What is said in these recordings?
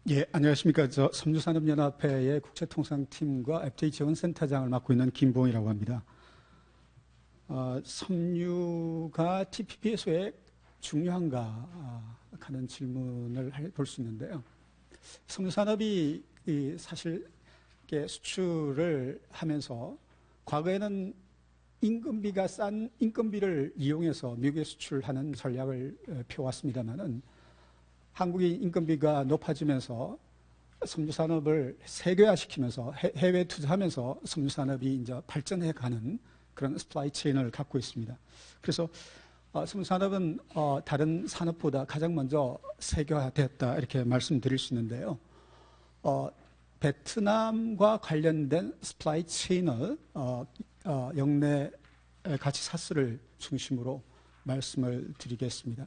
예, 안녕하십니까. 저 섬유산업연합회의 국제통상팀과 FTA 지원센터장을 맡고 있는 김봉이라고 합니다. 섬유가 TPP에서 왜 중요한가 하는 질문을 볼 수 있는데요. 섬유산업이 사실 수출을 하면서 과거에는 임금비가 싼 임금비를 이용해서 미국에 수출하는 전략을 펴왔습니다만은 한국의 임금비가 높아지면서 섬유산업을 세계화시키면서 해외 투자하면서 섬유산업이 이제 발전해가는 그런 스플라이 체인을 갖고 있습니다. 그래서 섬유산업은 다른 산업보다 가장 먼저 세계화되었다 이렇게 말씀드릴 수 있는데요. 베트남과 관련된 스플라이 체인을 영내 가치 사슬을 중심으로 말씀을 드리겠습니다.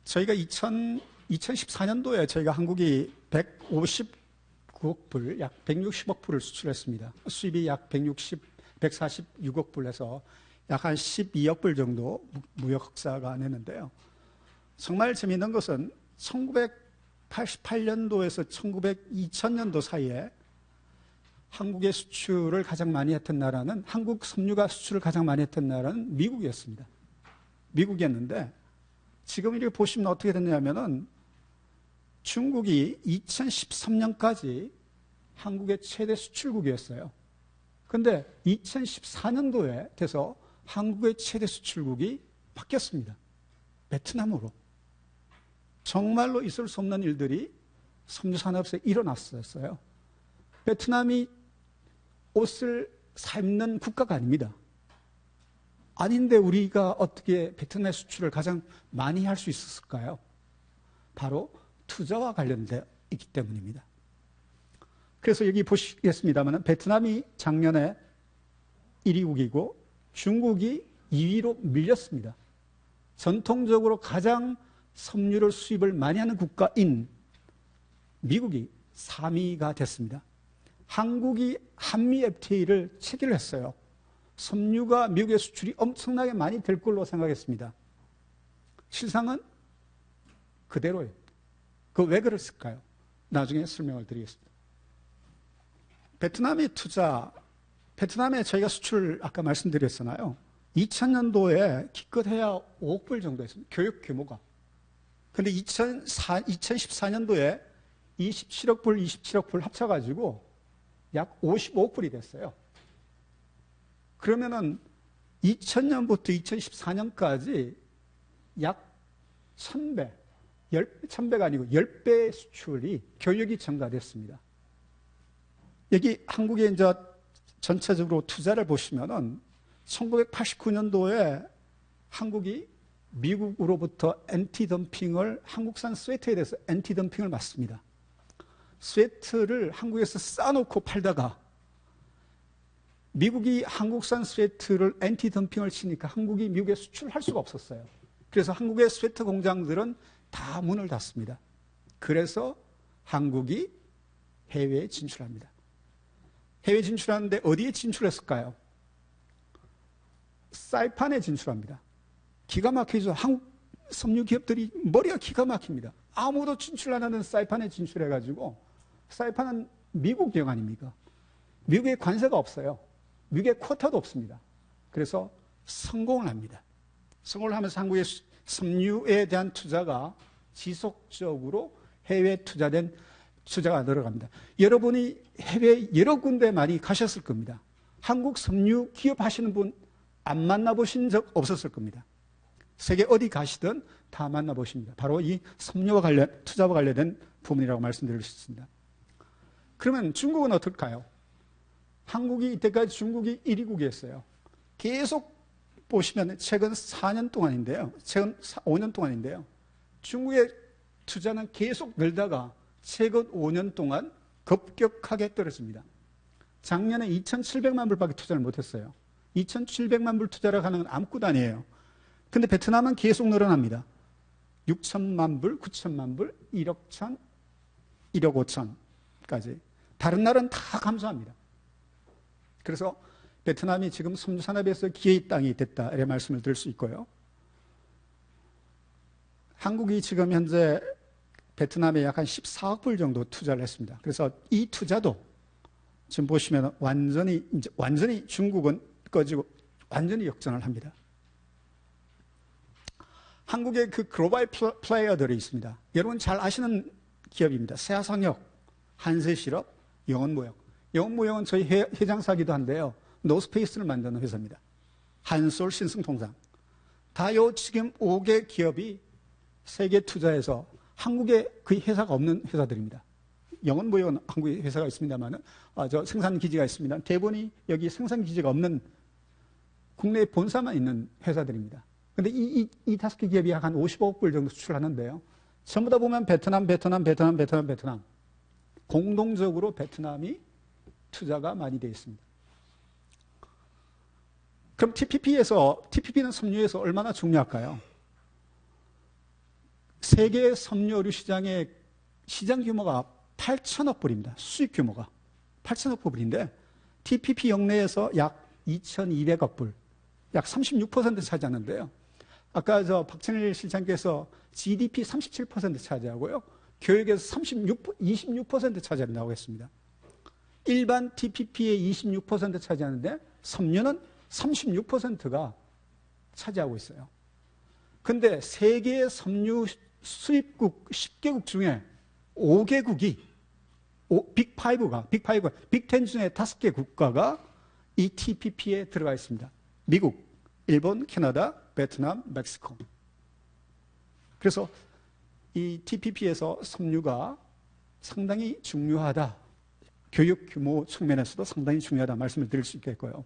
저희가 2014년도에 저희가 한국이 159억 불, 약 160억 불을 수출했습니다. 수입이 약 146억 불에서 약 한 12억 불 정도 무역 흑자가 냈는데요. 정말 재미있는 것은 1988년도에서 2000년도 사이에 한국의 수출을 가장 많이 했던 나라는, 한국 섬유가 수출을 가장 많이 했던 나라는 미국이었습니다. 미국이었는데 지금 이렇게 보시면 어떻게 됐냐면은 중국이 2013년까지 한국의 최대 수출국이었어요. 그런데 2014년도에 돼서 한국의 최대 수출국이 바뀌었습니다. 베트남으로. 정말로 있을 수 없는 일들이 섬유산업에서 일어났었어요. 베트남이 옷을 사 입는 국가가 아닙니다. 아닌데 우리가 어떻게 베트남의 수출을 가장 많이 할 수 있었을까요? 바로 투자와 관련되어 있기 때문입니다. 그래서 여기 보시겠습니다만 베트남이 작년에 1위국이고 중국이 2위로 밀렸습니다. 전통적으로 가장 섬유를 수입을 많이 하는 국가인 미국이 3위가 됐습니다. 한국이 한미 FTA를 체결했어요. 섬유가 미국의 수출이 엄청나게 많이 될 걸로 생각했습니다. 실상은 그대로예요. 그 왜 그랬을까요? 나중에 설명을 드리겠습니다. 베트남의 투자, 베트남에 저희가 수출 아까 말씀드렸잖아요. 2000년도에 기껏해야 5억 불 정도 했습니다. 교육 규모가. 근데 2014년도에 27억 불 합쳐가지고 약 55억 불이 됐어요. 그러면은 2000년부터 2014년까지 약 1000배가 아니고 10배 수출이 교육이 증가됐습니다. 여기 한국에 이제 전체적으로 투자를 보시면은 1989년도에 한국이 미국으로부터 엔티덤핑을, 한국산 스웨터에 대해서 엔티덤핑을 맞습니다. 스웨터를 한국에서 싸놓고 팔다가 미국이 한국산 스웨터를 엔티덤핑을 치니까 한국이 미국에 수출할 수가 없었어요. 그래서 한국의 스웨터 공장들은 다 문을 닫습니다. 그래서 한국이 해외에 진출합니다. 해외 진출하는데 어디에 진출했을까요? 사이판에 진출합니다. 기가 막히죠. 한국 섬유 기업들이 머리가 기가 막힙니다. 아무도 진출 안 하는 사이판에 진출해가지고, 사이판은 미국 영 아닙니까? 미국에 관세가 없어요. 미국에 쿼터도 없습니다. 그래서 성공을 합니다. 성공을 하면서 한국의 섬유에 대한 투자가 지속적으로 해외 투자가 늘어갑니다. 여러분이 해외 여러 군데 많이 가셨을 겁니다. 한국 섬유 기업 하시는 분 안 만나보신 적 없었을 겁니다. 세계 어디 가시든 다 만나보십니다. 바로 이 섬유와 투자와 관련된 부분이라고 말씀드릴 수 있습니다. 그러면 중국은 어떨까요? 한국이 이때까지 중국이 1위국이었어요. 계속 보시면 최근 4년 동안인데요. 최근 5년 동안인데요. 중국의 투자는 계속 늘다가 최근 5년 동안 급격하게 떨어집니다. 작년에 2,700만 불밖에 투자를 못했어요. 2,700만 불 투자를 하는 건 아무것도 아니에요. 근데 베트남은 계속 늘어납니다. 6천만 불, 9천만 불, 1억 1천, 1억 5천까지. 다른 나라는 다 감소합니다. 그래서 베트남이 지금 섬유산업에서 기회의 땅이 됐다 이렇게 말씀을 드릴 수 있고요. 한국이 지금 현재 베트남에 약 한 14억 불 정도 투자를 했습니다. 그래서 이 투자도 지금 보시면 완전히 중국은 꺼지고 완전히 역전을 합니다. 한국의 그 글로벌 플레이어들이 있습니다. 여러분 잘 아시는 기업입니다. 세아상역, 한세실업, 영원무역. 영원무역은 저희 회장사기도 한데요. 노스페이스를 만드는 회사입니다. 한솔, 신승통상. 다 요 지금 5개 기업이 세계 투자에서 한국에 거의 회사가 없는 회사들입니다. 영원무역은 한국에 회사가 있습니다만, 저 생산기지가 있습니다. 대부분이 여기 생산기지가 없는 국내 본사만 있는 회사들입니다. 근데 이 5개 기업이 약 한 55억 불 정도 수출하는데요. 전부 다 보면 베트남. 공동적으로 베트남이 투자가 많이 되어 있습니다. 그럼 TPP는 섬유에서 얼마나 중요할까요? 세계 섬유의류 시장의 시장 규모가 8천억 불입니다. 수익 규모가 8천억 불인데 TPP 역내에서 약 2,200억 불, 약 36% 차지하는데요. 아까 박찬일 실장께서 GDP 37% 차지하고요. 교육에서 26% 차지한다고 했습니다. 일반 TPP의 26% 차지하는데 섬유는 36%가 차지하고 있어요. 근데 세계의 섬유 수입국 10개국 중에 5개국이 빅5가 빅10 중에 5개 국가가 이 TPP에 들어가 있습니다. 미국, 일본, 캐나다, 베트남, 멕시코. 그래서 이 TPP에서 섬유가 상당히 중요하다. 교육 규모 측면에서도 상당히 중요하다 말씀을 드릴 수 있겠고요.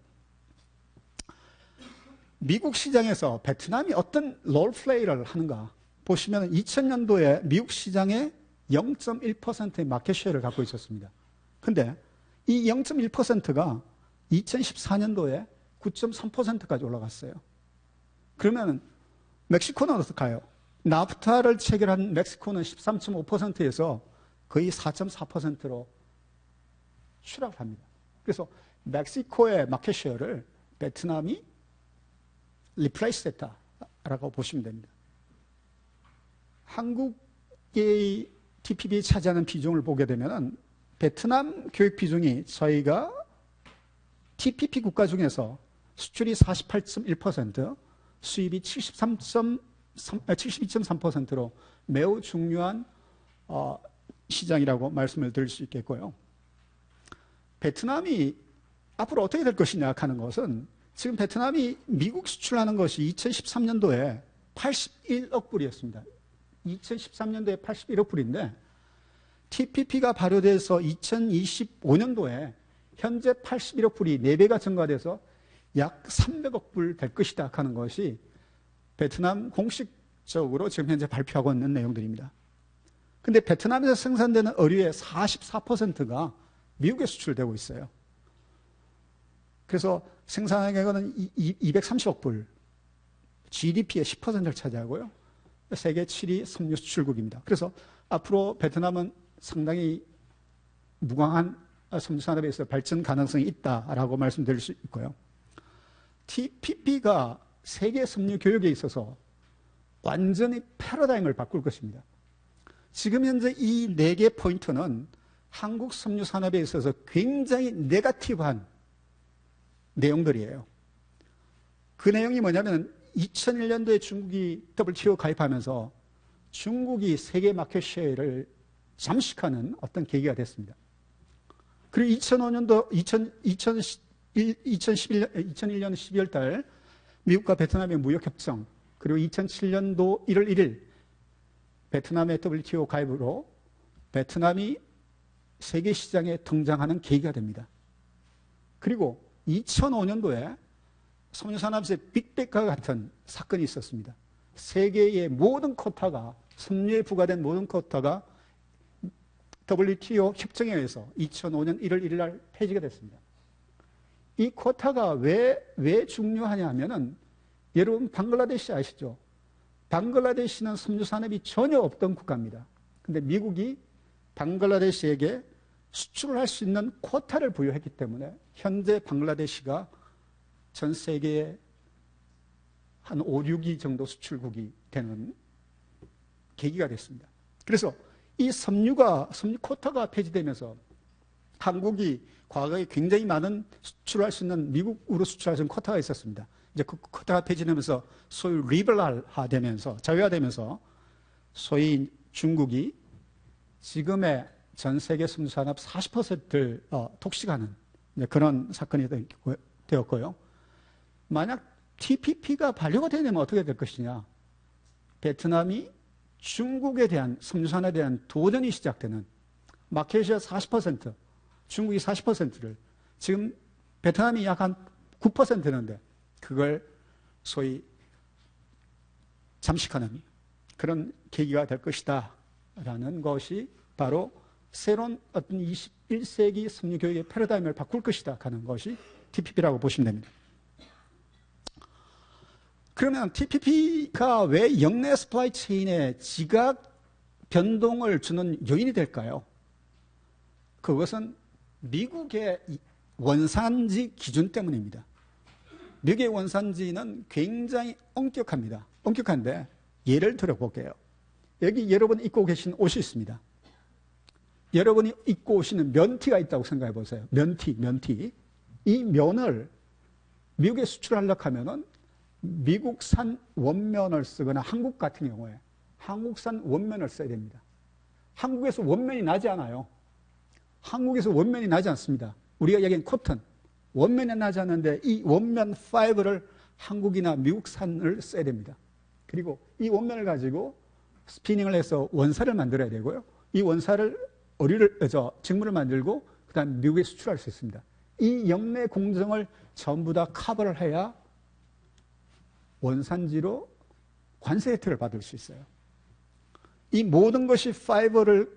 미국 시장에서 베트남이 어떤 롤플레이를 하는가 보시면 2000년도에 미국 시장에 0.1%의 마켓쉐어를 갖고 있었습니다. 근데 이 0.1%가 2014년도에 9.3%까지 올라갔어요. 그러면 멕시코는 어떡해요? 나프타를 체결한 멕시코는 13.5%에서 거의 4.4%로 추락을 합니다. 그래서 멕시코의 마켓쉐어를 베트남이 리플레이스 했다라고 보시면 됩니다. 한국의 TPP에 차지하는 비중을 보게 되면 베트남 교육 비중이 저희가 TPP 국가 중에서 수출이 48.1%, 수입이 72.3%로 매우 중요한 시장이라고 말씀을 드릴 수 있겠고요. 베트남이 앞으로 어떻게 될 것이냐 하는 것은 지금 베트남이 미국 수출하는 것이 2013년도에 81억 불이었습니다. 2013년도에 81억 불인데 TPP가 발효돼서 2025년도에 현재 81억 불이 4배가 증가돼서 약 300억 불 될 것이다 하는 것이 베트남 공식적으로 지금 현재 발표하고 있는 내용들입니다. 근데 베트남에서 생산되는 의류의 44%가 미국에 수출되고 있어요. 그래서 생산액은 230억 불, GDP의 10%를 차지하고요. 세계 7위 섬유 수출국입니다. 그래서 앞으로 베트남은 상당히 무광한 섬유 산업에 있어 발전 가능성이 있다라고 말씀드릴 수 있고요. TPP가 세계 섬유 교육에 있어서 완전히 패러다임을 바꿀 것입니다. 지금 현재 이 4개 포인트는 한국 섬유 산업에 있어서 굉장히 네거티브한 내용들이에요. 그 내용이 뭐냐면 2001년도에 중국이 WTO 가입하면서 중국이 세계 마켓 쉐어를 잠식하는 어떤 계기가 됐습니다. 그리고 2001년 12월 달 미국과 베트남의 무역협정, 그리고 2007년도 1월 1일 베트남의 WTO 가입으로 베트남이 세계 시장에 등장하는 계기가 됩니다. 그리고 2005년도에 섬유산업의 빅데이터와 같은 사건이 있었습니다. 세계의 모든 쿼타가, 섬유에 부과된 모든 쿼타가 WTO 협정에 의해서 2005년 1월 1일 날 폐지가 됐습니다. 이 쿼타가 왜 중요하냐 하면은 여러분 방글라데시 아시죠? 방글라데시는 섬유산업이 전혀 없던 국가입니다. 근데 미국이 방글라데시에게 수출을 할 수 있는 쿼타를 부여했기 때문에 현재 방글라데시가 전 세계에 한 5, 6위 정도 수출국이 되는 계기가 됐습니다. 그래서 이 섬유 쿼타가 폐지되면서 한국이 과거에 굉장히 많은 수출할 수 있는 미국으로 수출할 수 있는 쿼타가 있었습니다. 이제 그 쿼타가 폐지되면서 소위 리버럴화되면서 자유화되면서 소위 중국이 지금의 전 세계 섬유 산업 40%를 독식하는 그런 사건이 되었고요. 만약 TPP가 발효가 되면 어떻게 될 것이냐? 베트남이 중국에 대한 섬유산에 대한 도전이 시작되는 마켓시아 40%, 중국이 40%를 지금 베트남이 약 한 9%였는데 그걸 소위 잠식하는 그런 계기가 될 것이다 라는 것이 바로 새로운 어떤 21세기 섬유교육의 패러다임을 바꿀 것이다 하는 것이 TPP라고 보시면 됩니다. 그러면 TPP가 왜 역내 서플라이 체인에 지각 변동을 주는 요인이 될까요? 그것은 미국의 원산지 기준 때문입니다. 미국의 원산지는 굉장히 엄격합니다. 엄격한데 예를 들어볼게요. 여기 여러분 입고 계신 옷이 있습니다. 여러분이 입고 오시는 면티가 있다고 생각해 보세요. 면티. 이 면을 미국에 수출하려고 하면은 미국산 원면을 쓰거나 한국 같은 경우에 한국산 원면을 써야 됩니다. 한국에서 원면이 나지 않아요. 한국에서 원면이 나지 않습니다. 우리가 얘기한 코튼, 원면이 나지 않는데 이 원면 파이버를 한국이나 미국산을 써야 됩니다. 그리고 이 원면을 가지고 스피닝을 해서 원사를 만들어야 되고요. 이 원사를 직물을 만들고 그 다음 미국에 수출할 수 있습니다. 이 역내 공정을 전부 다 커버를 해야 원산지로 관세 혜택을 받을 수 있어요. 이 모든 것이 파이버를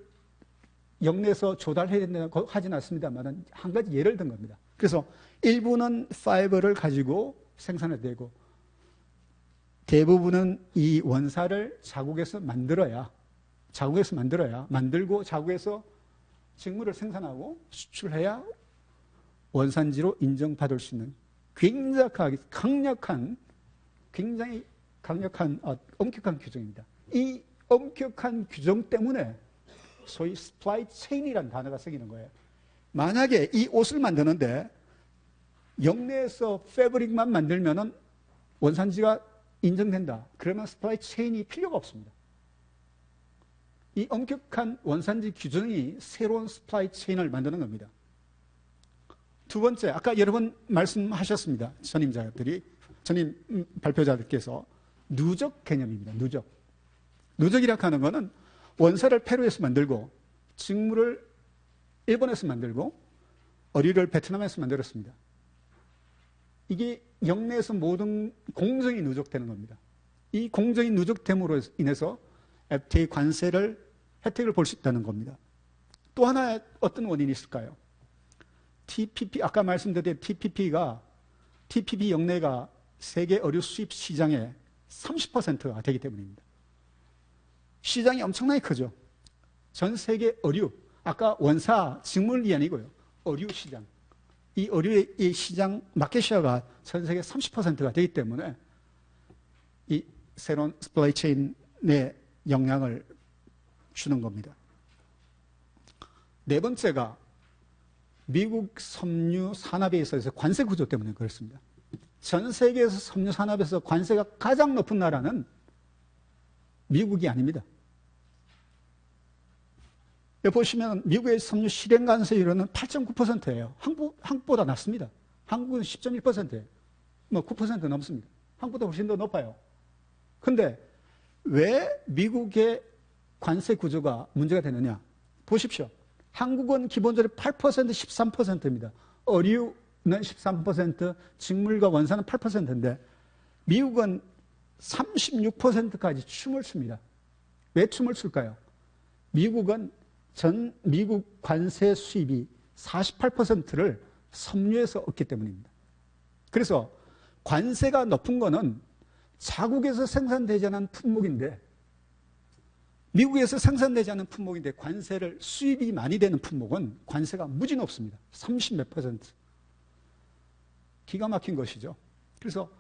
역내에서 조달해야 된다고 하진 않습니다만 한 가지 예를 든 겁니다. 그래서 일부는 파이버를 가지고 생산해야 되고 대부분은 이 원사를 자국에서 만들고 자국에서 직물을 생산하고 수출해야 원산지로 인정받을 수 있는 굉장히 강력한 엄격한 규정입니다. 이 엄격한 규정 때문에 소위 스플라이 체인이라는 단어가 생기는 거예요. 만약에 이 옷을 만드는데 역내에서 패브릭만 만들면은 원산지가 인정된다. 그러면 스플라이 체인이 필요가 없습니다. 이 엄격한 원산지 규정이 새로운 스플라이 체인을 만드는 겁니다. 두 번째, 아까 여러 번 말씀하셨습니다. 전임 발표자들께서 누적 개념입니다. 누적이라고 하는 것은 원사를 페루에서 만들고 직물을 일본에서 만들고 어류를 베트남에서 만들었습니다. 이게 역내에서 모든 공정이 누적되는 겁니다. 이 공정이 누적됨으로 인해서 FTA 혜택을 볼 수 있다는 겁니다. 또 하나의 어떤 원인이 있을까요? TPP, 아까 말씀드린 TPP 역내가 세계 어류 수입 시장의 30%가 되기 때문입니다. 시장이 엄청나게 크죠. 전 세계 어류, 아까 원사, 직물이 아니고요. 어류 시장. 이 어류의 시장 마켓시어가 전 세계 30%가 되기 때문에 이 새로운 스플라이 체인에 영향을 주는 겁니다. 네 번째가 미국 섬유 산업에 있어서 관세 구조 때문에 그렇습니다. 전 세계에서 섬유 산업에서 관세가 가장 높은 나라는 미국이 아닙니다. 여기 보시면 미국의 섬유 실행 관세율은 8.9%예요. 한국보다 낮습니다. 한국은 10.1%예요. 9% 넘습니다. 한국보다 훨씬 더 높아요. 그런데 왜 미국의 관세 구조가 문제가 되느냐? 보십시오. 한국은 기본적으로 8%, 13%입니다. 어류는 13%, 직물과 원사는 8%인데 미국은 36%까지 춤을 춥니다. 왜 춤을 출까요? 미국은 전 미국 관세 수입이 48%를 섬유에서 얻기 때문입니다. 그래서 관세가 높은 거는 자국에서 생산되지 않은 품목인데 미국에서 생산되지 않은 품목인데 관세를 수입이 많이 되는 품목은 관세가 무지 높습니다. 30몇 %. 기가 막힌 것이죠. 그래서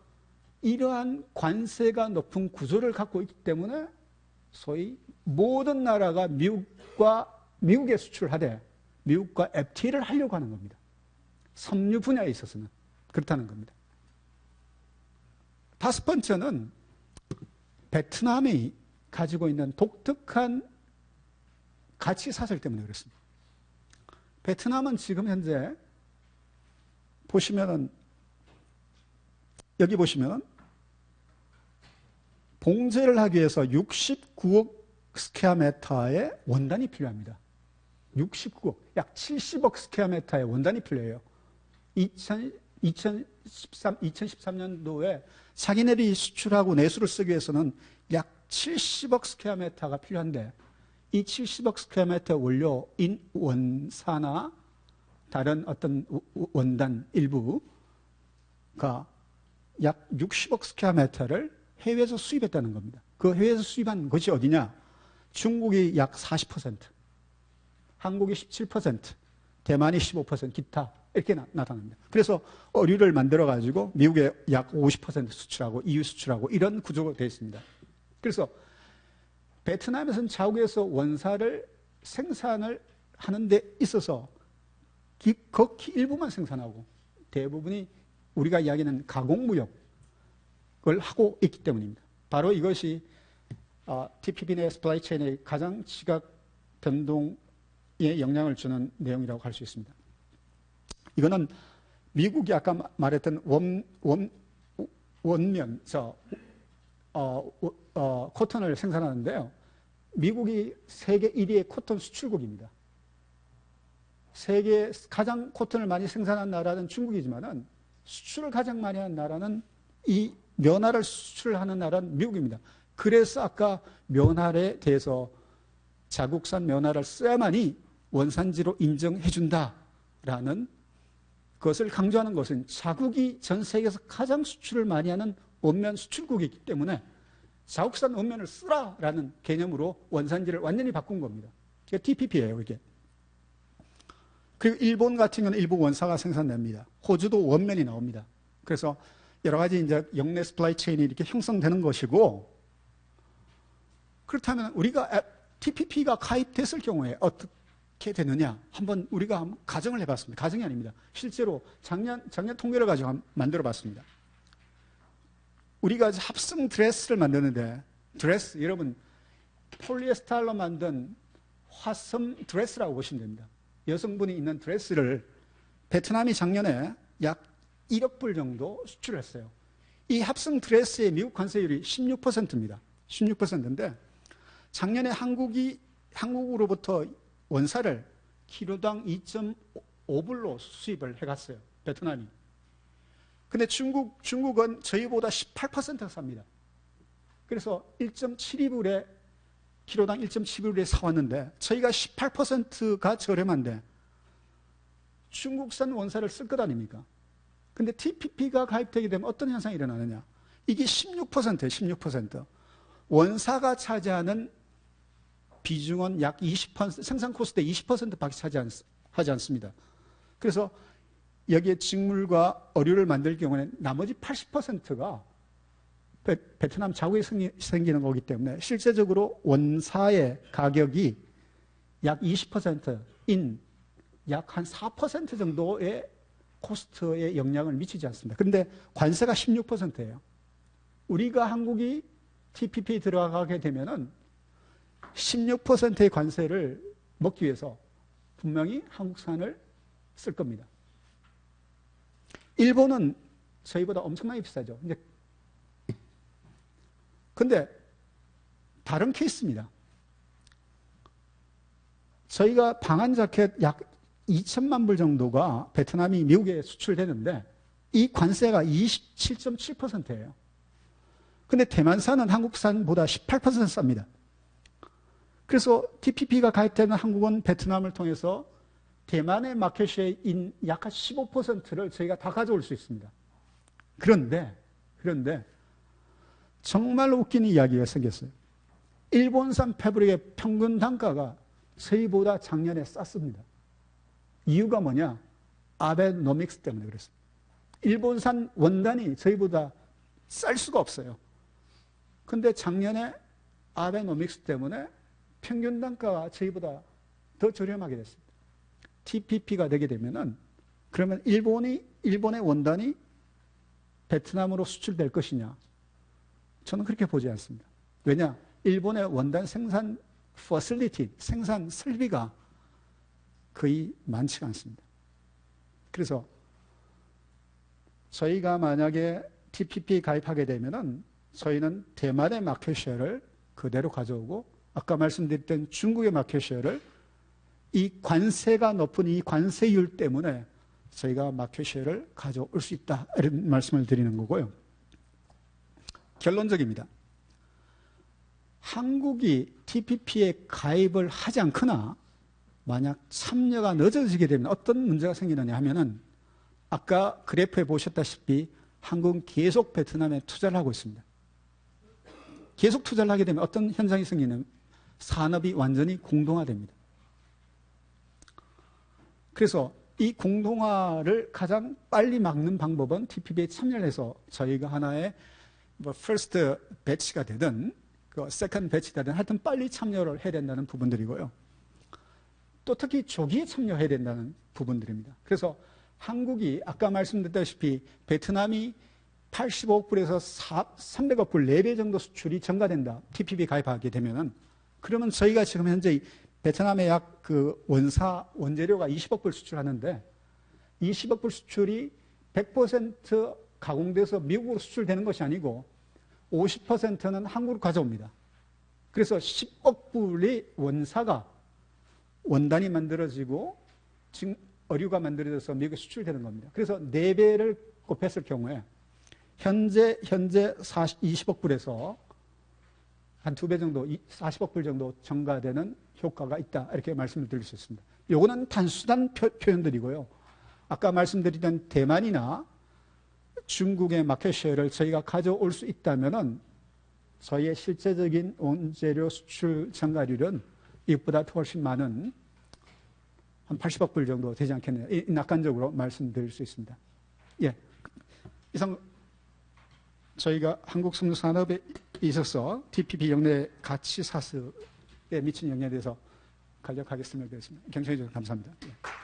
이러한 관세가 높은 구조를 갖고 있기 때문에 소위 모든 나라가 미국에 수출하되 미국과 FTA를 하려고 하는 겁니다. 섬유 분야에 있어서는 그렇다는 겁니다. 다섯 번째는 베트남이 가지고 있는 독특한 가치 사슬 때문에 그렇습니다. 베트남은 지금 현재 보시면은 여기 보시면 봉제를 하기 위해서 69억 스퀘어미터의 원단이 필요합니다. 69억, 약 70억 스퀘어미터의 원단이 필요해요. 2013년도에 자기네들이 수출하고 내수를 쓰기 위해서는 약 70억 스퀘어미터가 필요한데 이 70억 스퀘어미터 원료인 원사나 다른 어떤 원단 일부가 약 60억 스퀘어미터를 해외에서 수입했다는 겁니다. 그 해외에서 수입한 것이 어디냐? 중국이 약 40%, 한국이 17%, 대만이 15%, 기타 이렇게 나타납니다. 그래서 어류를 만들어가지고 미국에 약 50% 수출하고 EU 수출하고 이런 구조가 되어 있습니다. 그래서 베트남에서는 자국에서 원사를 생산을 하는 데 있어서 극히 일부만 생산하고 대부분이 우리가 이야기하는 가공무역을 하고 있기 때문입니다. 바로 이것이 TPP 내 스플라이 체인의 가장 지각 변동에 영향을 주는 내용이라고 할 수 있습니다. 이거는 미국이 아까 말했던 원면, 코턴을 생산하는데요. 미국이 세계 1위의 코턴 수출국입니다. 세계 가장 코턴을 많이 생산한 나라는 중국이지만은 수출을 가장 많이 하는 나라는 이 면화를 수출하는 나라는 미국입니다. 그래서 아까 면화에 대해서 자국산 면화를 써야만이 원산지로 인정해준다라는 그것을 강조하는 것은 자국이 전 세계에서 가장 수출을 많이 하는 원면 수출국이기 때문에 자국산 원면을 쓰라라는 개념으로 원산지를 완전히 바꾼 겁니다. 이게 TPP예요, 이게. 그리고 일본 같은 경우는 일부 원사가 생산됩니다. 호주도 원면이 나옵니다. 그래서 여러 가지 이제 영내 스플라이 체인이 이렇게 형성되는 것이고, 그렇다면 우리가 TPP가 가입됐을 경우에 어떻게 되느냐? 한번 우리가 가정을 해봤습니다. 가정이 아닙니다. 실제로 작년 통계를 가지고 만들어 봤습니다. 우리가 합성 드레스를 만드는데, 드레스, 여러분, 폴리에스테르로 만든 화섬 드레스라고 보시면 됩니다. 여성분이 입는 드레스를 베트남이 작년에 약 1억 불 정도 수출했어요. 이 합성 드레스의 미국 관세율이 16%입니다. 16%인데 작년에 한국으로부터 원사를 키로당 2.5불로 수입을 해갔어요. 베트남이. 근데 중국은 저희보다 18% 삽니다. 그래서 1.72불에 키로당 1.7불에 사왔는데 저희가 18%가 저렴한데 중국산 원사를 쓸 것 아닙니까? 근데 TPP가 가입되게 되면 어떤 현상이 일어나느냐? 이게 16%예요, 16%. 원사가 차지하는 비중은 약 20%, 생산 코스트의 20%밖에 차지하지 않습니다. 그래서 여기에 직물과 어류를 만들 경우에는 나머지 80%가 베트남 자국에 생기는 거기 때문에 실제적으로 원사의 가격이 약 20%인 약 한 4% 정도의 코스트에 영향을 미치지 않습니다. 그런데 관세가 16%예요. 우리가 한국이 TPP 들어가게 되면은 16%의 관세를 먹기 위해서 분명히 한국산을 쓸 겁니다. 일본은 저희보다 엄청나게 비싸죠. 근데 다른 케이스입니다. 저희가 방한 자켓 약 2천만 불 정도가 베트남이 미국에 수출되는데 이 관세가 27.7%예요. 근데 대만산은 한국산보다 18% 쌉니다. 그래서 TPP가 가입되는 한국은 베트남을 통해서 대만의 마켓쉐어인 약 15%를 저희가 다 가져올 수 있습니다. 그런데 정말 웃기는 이야기가 생겼어요. 일본산 패브릭의 평균 단가가 저희보다 작년에 쌌습니다. 이유가 뭐냐? 아베노믹스 때문에 그랬습니다. 일본산 원단이 저희보다 쌀 수가 없어요. 근데 작년에 아베노믹스 때문에 평균 단가가 저희보다 더 저렴하게 됐습니다. TPP가 되게 되면은 그러면 일본의 원단이 베트남으로 수출될 것이냐? 저는 그렇게 보지 않습니다. 왜냐? 일본의 원단 생산 퍼실리티, 생산 설비가 거의 많지가 않습니다. 그래서 저희가 만약에 TPP 가입하게 되면은 저희는 대만의 마켓쉐어를 그대로 가져오고 아까 말씀드렸던 중국의 마켓쉐어를 이 관세가 높은 이 관세율 때문에 저희가 마켓쉐어를 가져올 수 있다. 이런 말씀을 드리는 거고요. 결론적입니다. 한국이 TPP에 가입을 하지 않거나 만약 참여가 늦어지게 되면 어떤 문제가 생기느냐 하면은 아까 그래프에 보셨다시피 한국은 계속 베트남에 투자를 하고 있습니다. 계속 투자를 하게 되면 어떤 현상이 생기냐면 산업이 완전히 공동화됩니다. 그래서 이 공동화를 가장 빨리 막는 방법은 TPP에 참여를 해서 저희가 하나의 first batch가 되든 second batch가 되든 하여튼 빨리 참여를 해야 된다는 부분들이고요. 또 특히 조기에 참여해야 된다는 부분들입니다. 그래서 한국이 아까 말씀드렸다시피 베트남이 85억 불에서 300억 불 4배 정도 수출이 증가된다. TPP 가입하게 되면은 그러면 저희가 지금 현재 베트남에 약 원재료가 20억 불 수출하는데 20억 불 수출이 100% 가공돼서 미국으로 수출되는 것이 아니고 50%는 한국으로 가져옵니다. 그래서 10억 불의 원단이 만들어지고 어류가 만들어져서 미국에 수출되는 겁니다. 그래서 4배를 곱했을 경우에 현재 20억 불에서 한 2배 정도, 40억 불 정도 증가되는 효과가 있다. 이렇게 말씀을 드릴 수 있습니다. 요거는 단순한 표현들이고요. 아까 말씀드렸던 대만이나 중국의 마켓쉐어를 저희가 가져올 수 있다면은 저희의 실제적인 원재료 수출 증가율은 이것보다 훨씬 많은 한 80억 불 정도 되지 않겠느냐. 낙관적으로 말씀드릴 수 있습니다. 예. 이상 저희가 한국 섬유 산업에 있어서 TPP 영내 가치 사슬에 미친 영향에 대해서 간략하게 설명드렸습니다. 경청해 주셔서 감사합니다. 예.